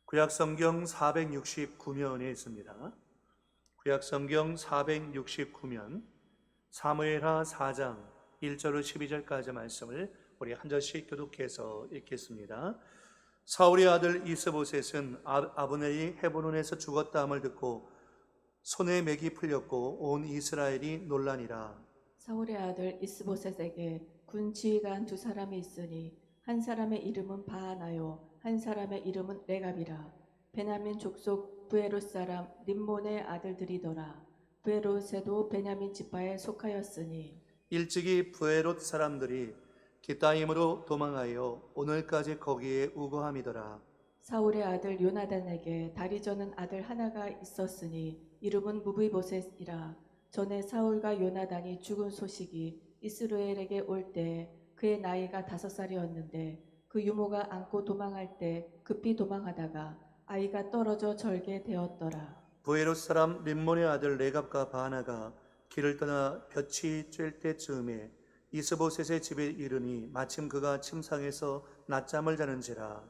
구약성경 469면에 있습니다. 구약성경 469면 사무엘하 4장 1절로 12절까지 말씀을 우리 한 절씩 교독해서 읽겠습니다. 사울의 아들 이스보셋은 아브넬이 헤브론에서 죽었다함을 듣고 손에 맥이 풀렸고 온 이스라엘이 놀라니라. 사울의 아들 이스보셋에게 군 지휘관 두 사람이 있으니 한 사람의 이름은 바하나요 한 사람의 이름은 레갑이라. 베냐민 족속 부에롯 사람 림몬의 아들들이더라. 부에롯에도 베냐민 지파에 속하였으니 일찍이 부에롯 사람들이 기타임으로 도망하여 오늘까지 거기에 우거함이더라. 사울의 아들 요나단에게 다리 저는 아들 하나가 있었으니 이름은 무비보셋이라. 전에 사울과 요나단이 죽은 소식이 이스라엘에게 올 때 그의 나이가 5살이었는데 그 유모가 안고 도망할 때 급히 도망하다가 아이가 떨어져 절게 되었더라. 부에롯 사람 림몬의 아들 레갑과 바하나가 길을 떠나 볕이 쬐을 때쯤에 이스보셋의 집에 이르니 마침 그가 침상에서 낮잠을 자는지라.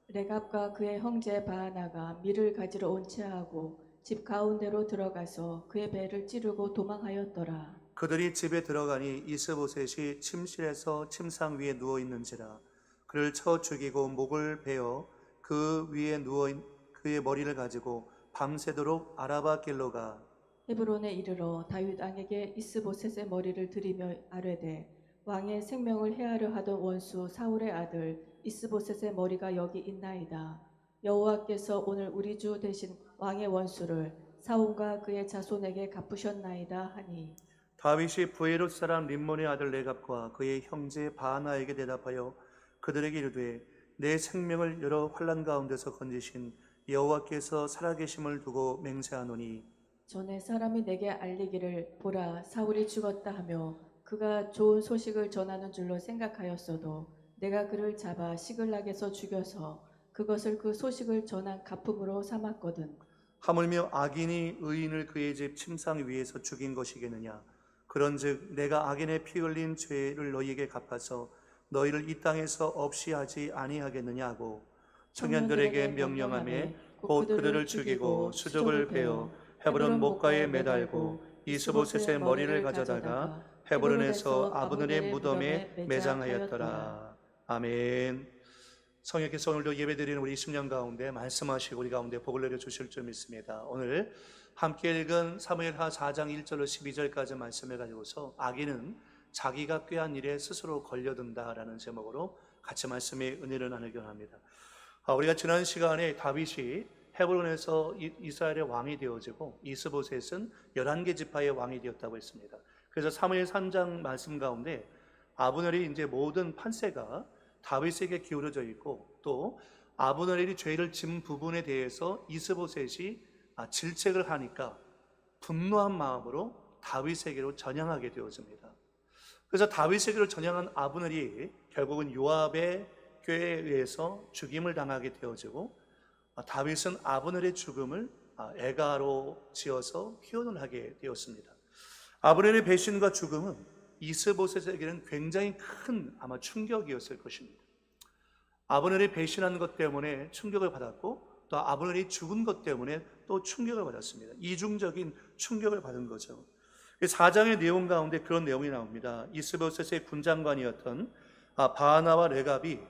레갑과 그의 형제 바하나가 밀을 가지러 온 채하고 집 가운데로 들어가서 그의 배를 찌르고 도망하였더라. 그들이 집에 들어가니 이스보셋이 침실에서 침상 위에 누워 있는지라. 그를 쳐 죽이고 목을 베어 그 위에 누워 그의 머리를 가지고 밤새도록 아라바 길로 가 헤브론에 이르러 다윗 왕에게 이스보셋의 머리를 들이며 아뢰되 왕의 생명을 해하려 하던 원수 사울의 아들 이스보셋의 머리가 여기 있나이다. 여호와께서 오늘 우리 주 대신 왕의 원수를 사울과 그의 자손에게 갚으셨나이다 하니 다윗이 부에롯 사람 림몬의 아들 레갑과 그의 형제 바하나에게 대답하여 그들에게 이르되 내 생명을 여러 환난 가운데서 건지신 여호와께서 살아계심을 두고 맹세하노니 전에 사람이 내게 알리기를 보라 사울이 죽었다 하며 그가 좋은 소식을 전하는 줄로 생각하였어도 내가 그를 잡아 시글락에서 죽여서 그것을 그 소식을 전한 가품으로 삼았거든. 하물며 악인이 의인을 그의 집 침상 위에서 죽인 것이겠느냐. 그런즉 내가 악인의 피 흘린 죄를 너희에게 갚아서 너희를 이 땅에서 없이 하지 아니하겠느냐 하고 청년들에게 명령하며 곧 그들을 죽이고 수족을 베어 헤브론 목가에 매달고 이스보셋의 머리를 가져다가 헤브론에서 아브넬의 무덤에 매장하였더라. 아멘. 성령께서 오늘도 예배드리는 우리 20년 가운데 말씀하시고 우리 가운데 복을 내려주실 줄 믿습니다. 오늘 함께 읽은 사무엘하 4장 1절로 12절까지 말씀을 가지고서 악인은 자기가 꾀한 일에 스스로 걸려든다라는 제목으로 같이 말씀의 은혜를 나누기 원합니다. 우리가 지난 시간에 다윗이 헤브론에서 이스라엘의 왕이 되어지고 이스보셋은 11개 지파의 왕이 되었다고 했습니다. 그래서 사무엘 3장 말씀 가운데 아브넬이 이제 모든 판세가 다윗에게 기울어져 있고 또 아브넬이 죄를 진 부분에 대해서 이스보셋이 질책을 하니까 분노한 마음으로 다윗에게로 전향하게 되어집니다. 그래서 다윗에게로 전향한 아브넬이 결국은 요압의 꾀에 의해서 죽임을 당하게 되어지고 다윗은 아브넬의 죽음을 애가로 지어서 희원을 하게 되었습니다. 아브넬의 배신과 죽음은 이스보셋에게는 굉장히 큰 아마 충격이었을 것입니다. 아브넬이 배신한 것 때문에 충격을 받았고 또 아브넬이 죽은 것 때문에 또 충격을 받았습니다. 이중적인 충격을 받은 거죠. 4장의 내용 가운데 그런 내용이 나옵니다. 이스보셋의 군장관이었던 바하나와 레갑이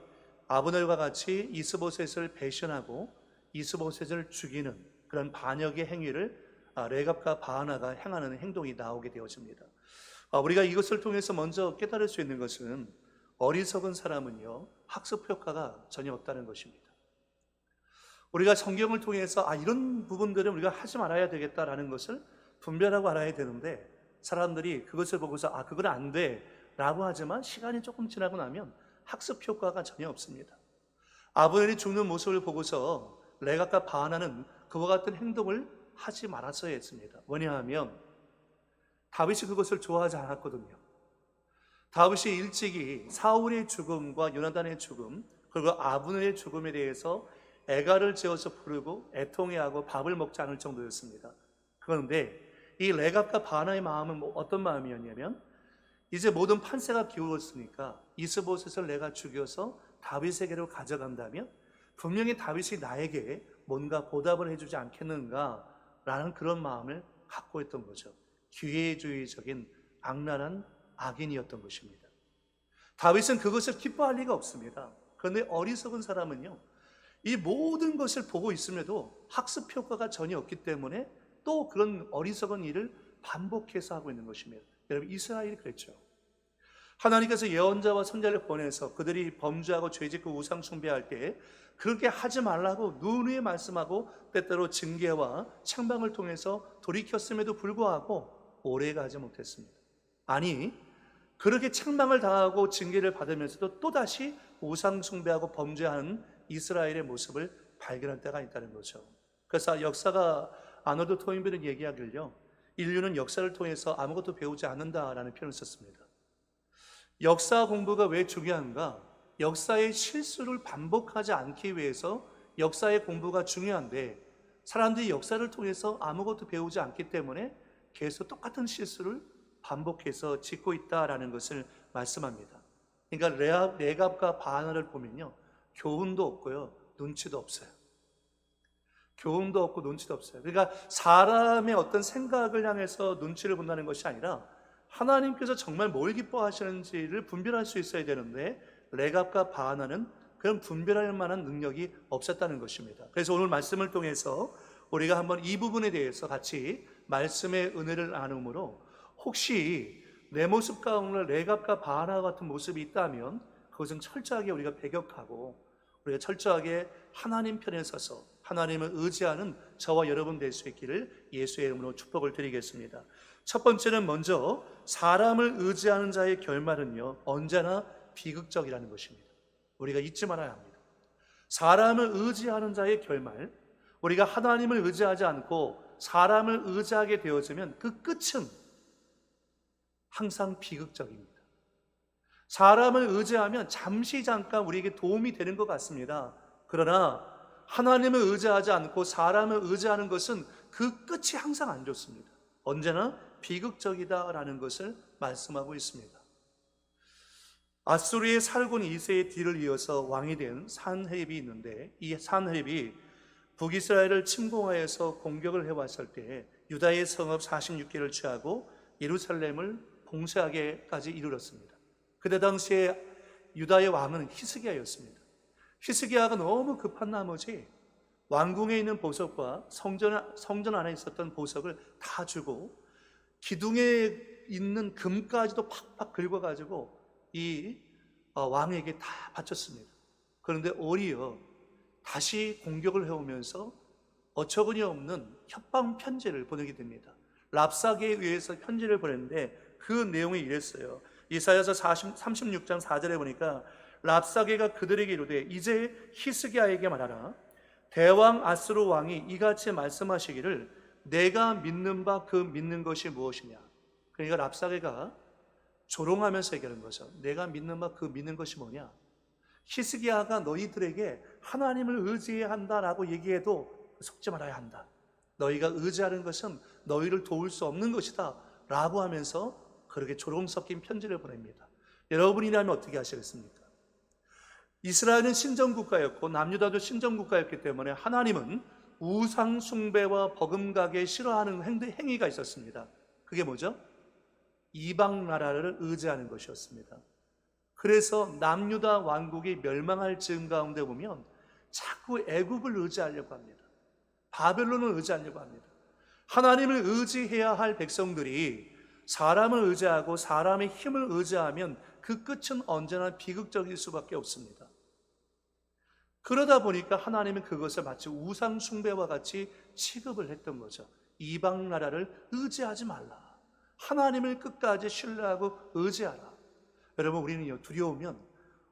아브넬과 같이 이스보셋을 배신하고 이스보셋을 죽이는 그런 반역의 행위를 레갑과 바하나가 행하는 행동이 나오게 되어집니다. 우리가 이것을 통해서 먼저 깨달을 수 있는 것은 어리석은 사람은요 학습 효과가 전혀 없다는 것입니다. 우리가 성경을 통해서 이런 부분들은 우리가 하지 말아야 되겠다라는 것을 분별하고 알아야 되는데 사람들이 그것을 보고서 그건 안 돼 라고 하지만 시간이 조금 지나고 나면 학습 효과가 전혀 없습니다. 아브넬이 죽는 모습을 보고서 레갑과 바하나는 그와 같은 행동을 하지 말았어야 했습니다. 왜냐하면 다윗이 그것을 좋아하지 않았거든요. 다윗이 일찍이 사울의 죽음과 요나단의 죽음 그리고 아브넬의 죽음에 대해서 애가를 지어서 부르고 애통해하고 밥을 먹지 않을 정도였습니다. 그런데 이 레갑과 바하나의 마음은 어떤 마음이었냐면 이제 모든 판세가 기울었으니까 이스보셋을 내가 죽여서 다윗에게로 가져간다면 분명히 다윗이 나에게 뭔가 보답을 해주지 않겠는가라는 그런 마음을 갖고 있던 거죠. 기회주의적인 악랄한 악인이었던 것입니다. 다윗은 그것을 기뻐할 리가 없습니다. 그런데 어리석은 사람은요, 이 모든 것을 보고 있음에도 학습 효과가 전혀 없기 때문에 또 그런 어리석은 일을 반복해서 하고 있는 것입니다. 여러분, 이스라엘이 그랬죠. 하나님께서 예언자와 선지자를 보내서 그들이 범죄하고 죄짓고 우상 숭배할 때 그렇게 하지 말라고 누누이 말씀하고 때때로 징계와 책망을 통해서 돌이켰음에도 불구하고 오래가지 못했습니다. 아니, 그렇게 책망을 당하고 징계를 받으면서도 또다시 우상 숭배하고 범죄하는 이스라엘의 모습을 발견할 때가 있다는 거죠. 그래서 역사가 아놀드 토인비는 얘기하길요, 인류는 역사를 통해서 아무것도 배우지 않는다라는 표현을 썼습니다. 역사 공부가 왜 중요한가? 역사의 실수를 반복하지 않기 위해서 역사의 공부가 중요한데, 사람들이 역사를 통해서 아무것도 배우지 않기 때문에 계속 똑같은 실수를 반복해서 짓고 있다라는 것을 말씀합니다. 그러니까 레갑과 바나를 보면요, 교훈도 없고요, 눈치도 없어요. 교훈도 없고 눈치도 없어요. 그러니까 사람의 어떤 생각을 향해서 눈치를 본다는 것이 아니라 하나님께서 정말 뭘 기뻐하시는지를 분별할 수 있어야 되는데, 레갑과 바나는 그런 분별할 만한 능력이 없었다는 것입니다. 그래서 오늘 말씀을 통해서 우리가 한번 이 부분에 대해서 같이 말씀의 은혜를 나눔으로, 혹시 내 모습 가운데 레갑과 바나 같은 모습이 있다면 그것은 철저하게 우리가 배격하고 우리가 철저하게 하나님 편에 서서 하나님을 의지하는 저와 여러분 될 수 있기를 예수의 이름으로 축복을 드리겠습니다. 첫 번째는 먼저 사람을 의지하는 자의 결말은요, 언제나 비극적이라는 것입니다. 우리가 잊지 말아야 합니다. 사람을 의지하는 자의 결말, 우리가 하나님을 의지하지 않고 사람을 의지하게 되어지면 그 끝은 항상 비극적입니다. 사람을 의지하면 잠시 잠깐 우리에게 도움이 되는 것 같습니다. 그러나 하나님을 의지하지 않고 사람을 의지하는 것은 그 끝이 항상 안 좋습니다. 언제나 비극적이다라는 것을 말씀하고 있습니다. 아수르의 살군 2세의 뒤를 이어서 왕이 된 산헤립이 있는데, 이 산헤립이 북이스라엘을 침공하여서 공격을 해왔을 때 유다의 성읍 46개를 취하고 예루살렘을 봉쇄하게까지 이르렀습니다. 그때 당시에 유다의 왕은 히스기야였습니다. 히스기야가 너무 급한 나머지 왕궁에 있는 보석과 성전 안에 있었던 보석을 다 주고 기둥에 있는 금까지도 팍팍 긁어가지고 이 왕에게 다 바쳤습니다. 그런데 오히려 다시 공격을 해오면서 어처구니 없는 협박 편지를 보내게 됩니다. 랍사게에 의해서 편지를 보냈는데 그 내용이 이랬어요. 이사야서 36장 4절에 보니까 랍사게가 그들에게 이르되 이제 히스기야에게 말하라. 대왕 아수르 왕이 이같이 말씀하시기를 내가 믿는 바 그 믿는 것이 무엇이냐. 그러니까 랍사게가 조롱하면서 얘기하는 거죠. 내가 믿는 바 그 믿는 것이 뭐냐. 히스기야가 너희들에게 하나님을 의지해야 한다라고 얘기해도 속지 말아야 한다. 너희가 의지하는 것은 너희를 도울 수 없는 것이다 라고 하면서 그렇게 조롱 섞인 편지를 보냅니다. 여러분이라면 어떻게 하시겠습니까? 이스라엘은 신정국가였고 남유다도 신정국가였기 때문에 하나님은 우상 숭배와 버금가게 싫어하는 행위가 있었습니다. 그게 뭐죠? 이방 나라를 의지하는 것이었습니다. 그래서 남유다 왕국이 멸망할 즈음 가운데 보면 자꾸 애굽을 의지하려고 합니다. 바벨론을 의지하려고 합니다. 하나님을 의지해야 할 백성들이 사람을 의지하고 사람의 힘을 의지하면 그 끝은 언제나 비극적일 수밖에 없습니다. 그러다 보니까 하나님은 그것을 마치 우상 숭배와 같이 취급을 했던 거죠. 이방 나라를 의지하지 말라. 하나님을 끝까지 신뢰하고 의지하라. 여러분, 우리는요, 두려우면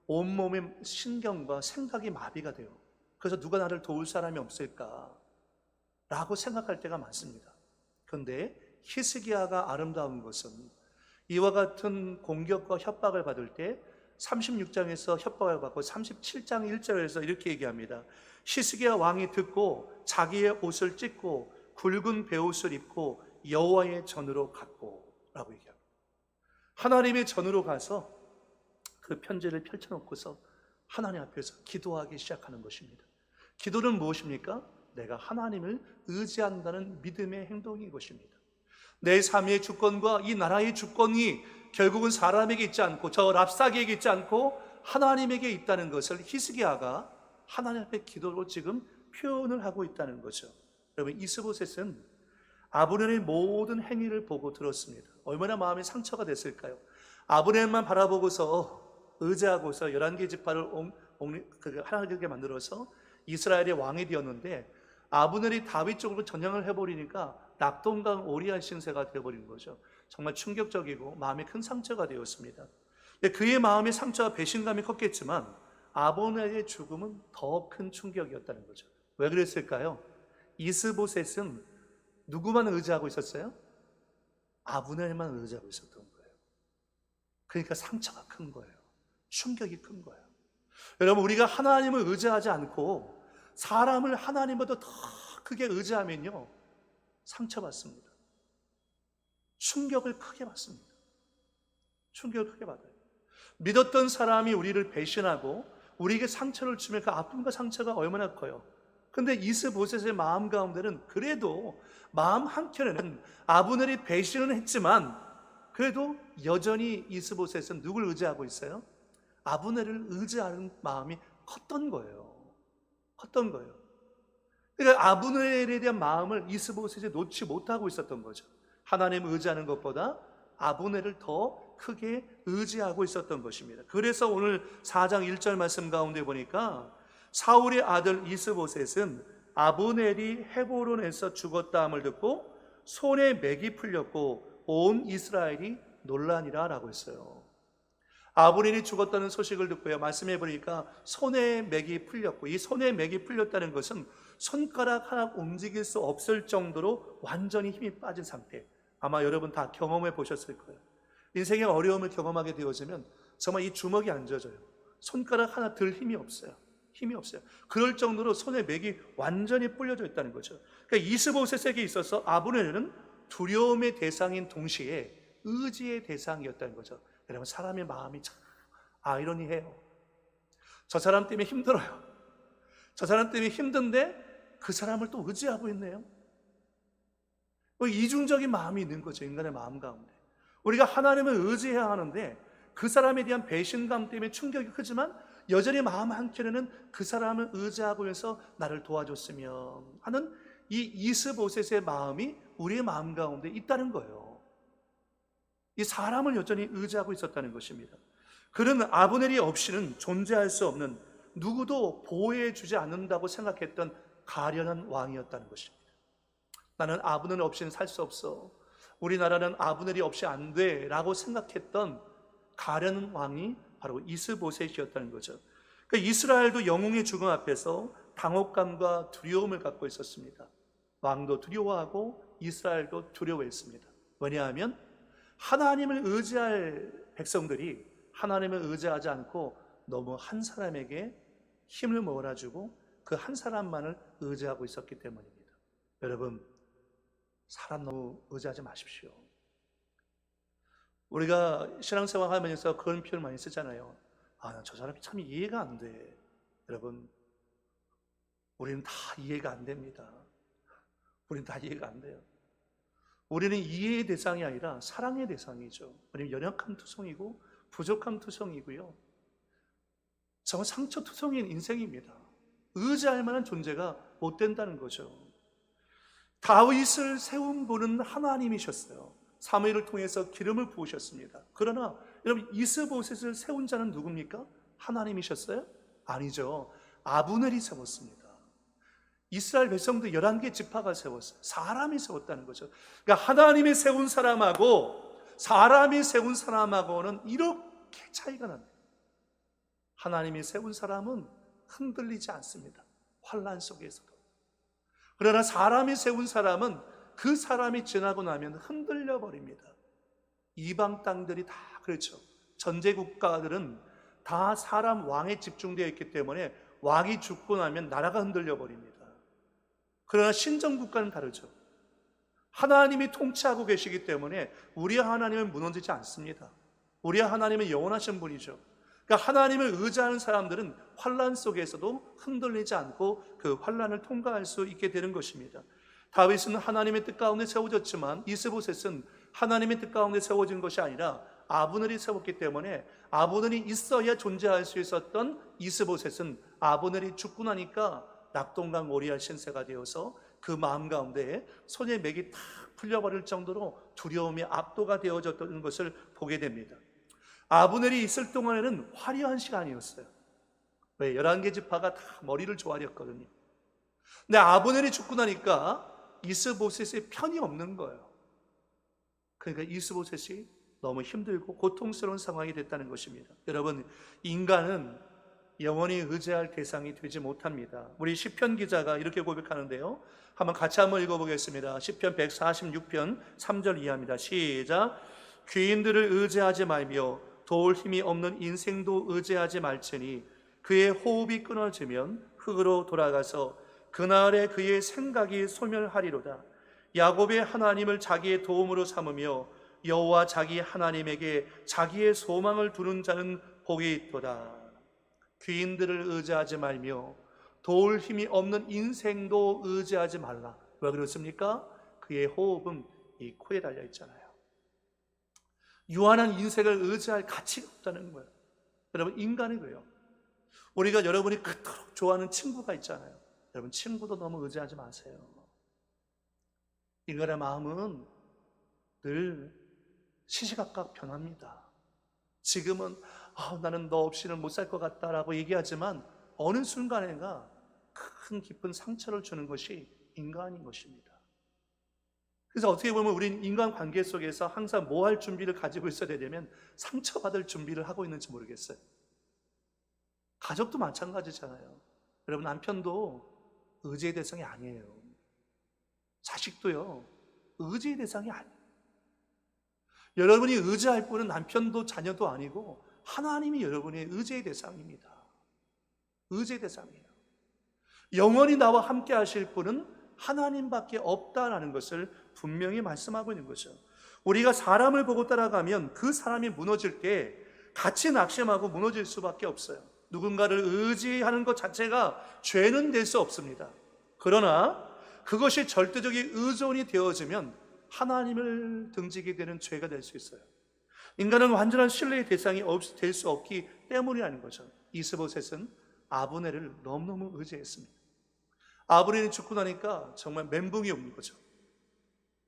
온몸의 신경과 생각이 마비가 돼요. 그래서 누가 나를 도울 사람이 없을까 라고 생각할 때가 많습니다. 그런데 히스기야가 아름다운 것은 이와 같은 공격과 협박을 받을 때 36장에서 협박을 받고 37장 1절에서 이렇게 얘기합니다. 히스기야 왕이 듣고 자기의 옷을 찢고 굵은 베옷을 입고 여호와의 전으로 갔고 라고 얘기합니다. 하나님의 전으로 가서 그 편지를 펼쳐놓고서 하나님 앞에서 기도하기 시작하는 것입니다. 기도는 무엇입니까? 내가 하나님을 의지한다는 믿음의 행동인 것입니다. 내 삶의 주권과 이 나라의 주권이 결국은 사람에게 있지 않고 저 랍사기에게 있지 않고 하나님에게 있다는 것을 히스기야가 하나님 앞에 기도로 지금 표현을 하고 있다는 거죠. 여러분, 이스보셋은 아브넬의 모든 행위를 보고 들었습니다. 얼마나 마음이 상처가 됐을까요? 아브넬만 바라보고서 의지하고서 11개 지파를 하나님께 만들어서 이스라엘의 왕이 되었는데 아브넬이 다윗 쪽으로 전향을 해버리니까 낙동강 오리알 신세가 되어버린 거죠. 정말 충격적이고 마음에 큰 상처가 되었습니다. 그의 마음의 상처와 배신감이 컸겠지만 아브넬의 죽음은 더 큰 충격이었다는 거죠. 왜 그랬을까요? 이스보셋은 누구만 의지하고 있었어요? 아브넬만 의지하고 있었던 거예요. 그러니까 상처가 큰 거예요. 충격이 큰 거예요. 여러분, 우리가 하나님을 의지하지 않고 사람을 하나님보다 더 크게 의지하면요, 상처받습니다. 충격을 크게 받습니다. 충격을 크게 받아요. 믿었던 사람이 우리를 배신하고 우리에게 상처를 주면 그 아픔과 상처가 얼마나 커요. 근데 이스보셋의 마음 가운데는 그래도 마음 한켠에는 아브넬이 배신은 했지만 그래도 여전히 이스보셋은 누굴 의지하고 있어요? 아브넬을 의지하는 마음이 컸던 거예요. 컸던 거예요. 그러니까 아브넬에 대한 마음을 이스보셋이 놓지 못하고 있었던 거죠. 하나님을 의지하는 것보다 아브넬을 더 크게 의지하고 있었던 것입니다. 그래서 오늘 4장 1절 말씀 가운데 보니까 사울의 아들 이스보셋은 아브넬이 헤브론에서 죽었다함을 듣고 손에 맥이 풀렸고 온 이스라엘이 놀라니라 라고 했어요. 아브넬이 죽었다는 소식을 듣고요, 말씀해 보니까 손에 맥이 풀렸고, 이 손에 맥이 풀렸다는 것은 손가락 하나 움직일 수 없을 정도로 완전히 힘이 빠진 상태. 아마 여러분 다 경험해 보셨을 거예요. 인생의 어려움을 경험하게 되어지면 정말 이 주먹이 안 젖어요. 손가락 하나 들 힘이 없어요. 힘이 없어요. 그럴 정도로 손에 맥이 완전히 불려져 있다는 거죠. 그러니까 이스보셋에게 있어서 아브넬은 두려움의 대상인 동시에 의지의 대상이었다는 거죠. 여러분, 사람의 마음이 참 아이러니해요. 저 사람 때문에 힘들어요. 저 사람 때문에 힘든데 그 사람을 또 의지하고 있네요. 이중적인 마음이 있는 거죠. 인간의 마음 가운데 우리가 하나님을 의지해야 하는데 그 사람에 대한 배신감 때문에 충격이 크지만 여전히 마음 한켠에는 그 사람을 의지하고 해서 나를 도와줬으면 하는 이 이스보셋의 마음이 우리의 마음 가운데 있다는 거예요. 이 사람을 여전히 의지하고 있었다는 것입니다. 그는 아브넬이 없이는 존재할 수 없는, 누구도 보호해 주지 않는다고 생각했던 가련한 왕이었다는 것입니다. 나는 아브넬 없이는 살 수 없어, 우리나라는 아브넬이 없이 안 돼 라고 생각했던 가련한 왕이 바로 이스보셋이었다는 거죠. 그러니까 이스라엘도 영웅의 죽음 앞에서 당혹감과 두려움을 갖고 있었습니다. 왕도 두려워하고 이스라엘도 두려워했습니다. 왜냐하면 하나님을 의지할 백성들이 하나님을 의지하지 않고 너무 한 사람에게 힘을 몰아주고 그 한 사람만을 의지하고 있었기 때문입니다. 여러분, 사람 너무 의지하지 마십시오. 우리가 신앙생활 하면서 그런 표현 많이 쓰잖아요. 저 사람이 참 이해가 안 돼. 여러분, 우리는 다 이해가 안 됩니다. 우리는 다 이해가 안 돼요. 우리는 이해의 대상이 아니라 사랑의 대상이죠. 우리는 연약한 투성이고 부족한 투성이고요, 정말 상처 투성인 인생입니다. 의지할 만한 존재가 못 된다는 거죠. 다윗을 세운 분은 하나님이셨어요. 사무엘을 통해서 기름을 부으셨습니다. 그러나 여러분, 이스보셋을 세운 자는 누굽니까? 하나님이셨어요? 아니죠. 아브넬이 세웠습니다. 이스라엘 백성들 11개 지파가 세웠어요. 사람이 세웠다는 거죠. 그러니까 하나님이 세운 사람하고 사람이 세운 사람하고는 이렇게 차이가 납니다. 하나님이 세운 사람은 흔들리지 않습니다. 환난 속에서도. 그러나 사람이 세운 사람은 그 사람이 지나고 나면 흔들려 버립니다. 이방 땅들이 다 그렇죠. 전제 국가들은 다 사람 왕에 집중되어 있기 때문에 왕이 죽고 나면 나라가 흔들려 버립니다. 그러나 신정 국가는 다르죠. 하나님이 통치하고 계시기 때문에 우리 하나님은 무너지지 않습니다. 우리 하나님은 영원하신 분이죠. 그러니까 하나님을 의지하는 사람들은 환난 속에서도 흔들리지 않고 그 환난을 통과할 수 있게 되는 것입니다. 다윗은 하나님의 뜻 가운데 세워졌지만 이스보셋은 하나님의 뜻 가운데 세워진 것이 아니라 아브넬이 세웠기 때문에 아브넬이 있어야 존재할 수 있었던 이스보셋은 아브넬이 죽고 나니까 낙동강 오리알 신세가 되어서 그 마음 가운데 손에 맥이 탁 풀려버릴 정도로 두려움이 압도가 되어졌던 것을 보게 됩니다. 아브넬이 있을 동안에는 화려한 시간이었어요. 왜? 11개 지파가 다 머리를 조아렸거든요. 근데 아브넬이 죽고 나니까 이스보셋의 편이 없는 거예요. 그러니까 이스보셋이 너무 힘들고 고통스러운 상황이 됐다는 것입니다. 여러분, 인간은 영원히 의지할 대상이 되지 못합니다. 우리 시편 기자가 이렇게 고백하는데요. 같이 한번 읽어보겠습니다. 시편 146편 3절 이하입니다. 시작. 귀인들을 의지하지 말며 도울 힘이 없는 인생도 의지하지 말지니 그의 호흡이 끊어지면 흙으로 돌아가서 그날에 그의 생각이 소멸하리로다. 야곱의 하나님을 자기의 도움으로 삼으며 여호와 자기 하나님에게 자기의 소망을 두는 자는 복이 있도다. 귀인들을 의지하지 말며 도울 힘이 없는 인생도 의지하지 말라. 왜 그렇습니까? 그의 호흡은 이 코에 달려 있잖아요. 유한한 인생을 의지할 가치가 없다는 거예요. 여러분, 인간이 그래요. 우리가 여러분이 그토록 좋아하는 친구가 있잖아요. 여러분, 친구도 너무 의지하지 마세요. 인간의 마음은 늘 시시각각 변합니다. 지금은 나는 너 없이는 못 살 것 같다라고 얘기하지만 어느 순간에가 큰 깊은 상처를 주는 것이 인간인 것입니다. 그래서 어떻게 보면 우리는 인간관계 속에서 항상 뭐 할 준비를 가지고 있어야 되냐면 상처받을 준비를 하고 있는지 모르겠어요. 가족도 마찬가지잖아요. 여러분, 남편도 의지의 대상이 아니에요. 자식도요, 의지의 대상이 아니에요. 여러분이 의지할 분은 남편도 자녀도 아니고 하나님이 여러분의 의지의 대상입니다. 의지의 대상이에요. 영원히 나와 함께 하실 분은 하나님밖에 없다라는 것을 분명히 말씀하고 있는 거죠. 우리가 사람을 보고 따라가면 그 사람이 무너질 때 같이 낙심하고 무너질 수밖에 없어요. 누군가를 의지하는 것 자체가 죄는 될 수 없습니다. 그러나 그것이 절대적인 의존이 되어지면 하나님을 등지게 되는 죄가 될 수 있어요. 인간은 완전한 신뢰의 대상이 될 수 없기 때문이라는 거죠. 이스보셋은 아브넬을 너무너무 의지했습니다. 아브넬이 죽고 나니까 정말 멘붕이 오는 거죠.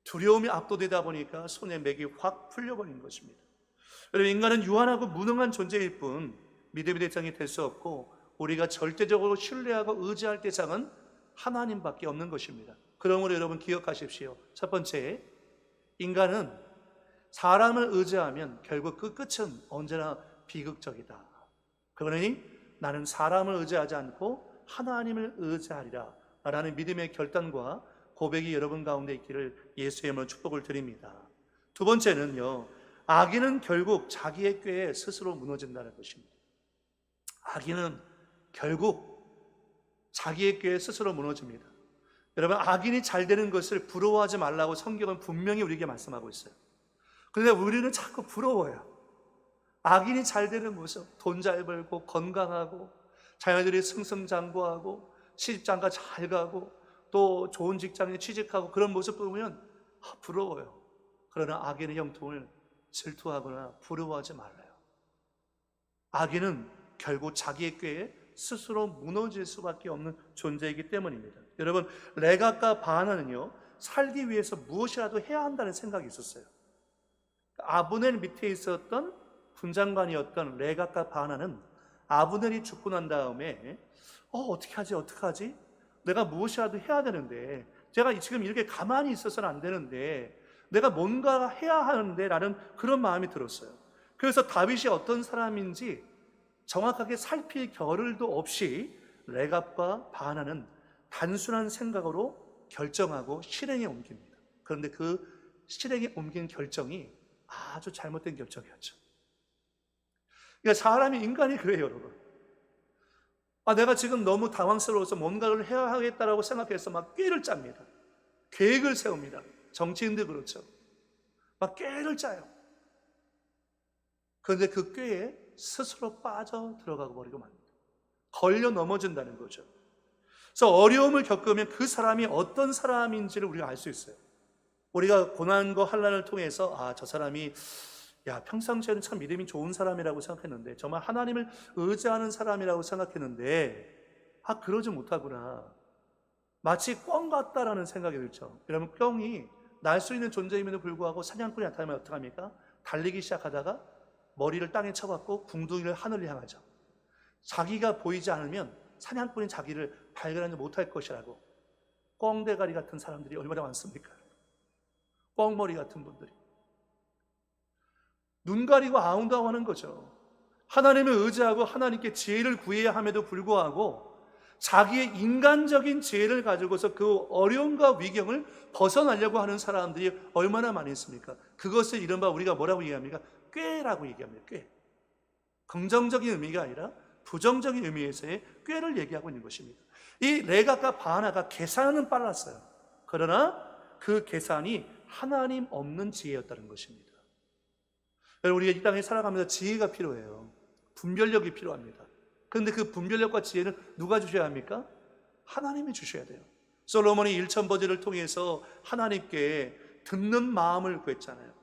두려움이 압도되다 보니까 손에 맥이 확 풀려버린 것입니다. 여러분, 인간은 유한하고 무능한 존재일 뿐 믿음의 대상이 될 수 없고 우리가 절대적으로 신뢰하고 의지할 대상은 하나님밖에 없는 것입니다. 그러므로 여러분 기억하십시오. 첫 번째, 인간은 사람을 의지하면 결국 그 끝은 언제나 비극적이다. 그러니 나는 사람을 의지하지 않고 하나님을 의지하리라 라는 믿음의 결단과 고백이 여러분 가운데 있기를 예수의 이름으로 축복을 드립니다. 두 번째는요, 악인은 결국 자기의 꾀에 스스로 무너진다는 것입니다. 악인은 결국 자기의 꾀에 스스로 무너집니다. 여러분, 악인이 잘 되는 것을 부러워하지 말라고 성경은 분명히 우리에게 말씀하고 있어요. 그런데 우리는 자꾸 부러워요. 악인이 잘 되는 모습, 돈 잘 벌고 건강하고 자녀들이 승승장구하고 시집장가 잘 가고 또 좋은 직장에 취직하고 그런 모습 보면 부러워요. 그러나 악인의 형통을 질투하거나 부러워하지 말아요. 악인은 결국 자기의 꾀에 스스로 무너질 수밖에 없는 존재이기 때문입니다. 여러분, 레갑과 바하나는요, 살기 위해서 무엇이라도 해야 한다는 생각이 있었어요. 아브넬 밑에 있었던 군장관이었던 레갑과 바하나는 아브넬이 죽고 난 다음에 어떻게 하지? 내가 무엇이라도 해야 되는데, 제가 지금 이렇게 가만히 있어서는 안 되는데 내가 뭔가 해야 하는데 라는 그런 마음이 들었어요. 그래서 다윗이 어떤 사람인지 정확하게 살필 겨를도 없이 레갑과 바하나는 단순한 생각으로 결정하고 실행에 옮깁니다. 그런데 그 실행에 옮긴 결정이 아주 잘못된 결정이었죠. 그러니까 사람이, 인간이 그래요, 여러분. 내가 지금 너무 당황스러워서 뭔가를 해야 하겠다라고 생각해서 막 꾀를 짭니다. 계획을 세웁니다. 정치인들 그렇죠. 막 꾀를 짜요. 그런데 그 꾀에 스스로 빠져 들어가고 버리고 맙니다. 걸려 넘어진다는 거죠. 그래서 어려움을 겪으면 그 사람이 어떤 사람인지를 우리가 알 수 있어요. 우리가 고난과 환난을 통해서 저 사람이 평상시에는 참 믿음이 좋은 사람이라고 생각했는데, 정말 하나님을 의지하는 사람이라고 생각했는데 그러지 못하구나, 마치 꿩 같다라는 생각이 들죠. 여러분, 꿩이 날 수 있는 존재임에도 불구하고 사냥꾼이 나타나면 어떡합니까? 달리기 시작하다가 머리를 땅에 쳐박고 궁둥이를 하늘을 향하죠. 자기가 보이지 않으면 사냥꾼이 자기를 발견하지 못할 것이라고. 꿩대가리 같은 사람들이 얼마나 많습니까? 꿩머리 같은 분들이 눈 가리고 아웅다웅하는 거죠. 하나님을 의지하고 하나님께 지혜를 구해야 함에도 불구하고 자기의 인간적인 지혜를 가지고서 그 어려움과 위경을 벗어나려고 하는 사람들이 얼마나 많이 있습니까? 그것을 이른바 우리가 뭐라고 얘기합니까? 꾀라고 얘기합니다. 꾀. 긍정적인 의미가 아니라 부정적인 의미에서의 꾀를 얘기하고 있는 것입니다. 이 레갑과 바하나가 계산은 빨랐어요. 그러나 그 계산이 하나님 없는 지혜였다는 것입니다. 우리가 이 땅에 살아가면서 지혜가 필요해요. 분별력이 필요합니다. 그런데 그 분별력과 지혜는 누가 주셔야 합니까? 하나님이 주셔야 돼요. 솔로몬이 1000버지를 통해서 하나님께 듣는 마음을 구했잖아요.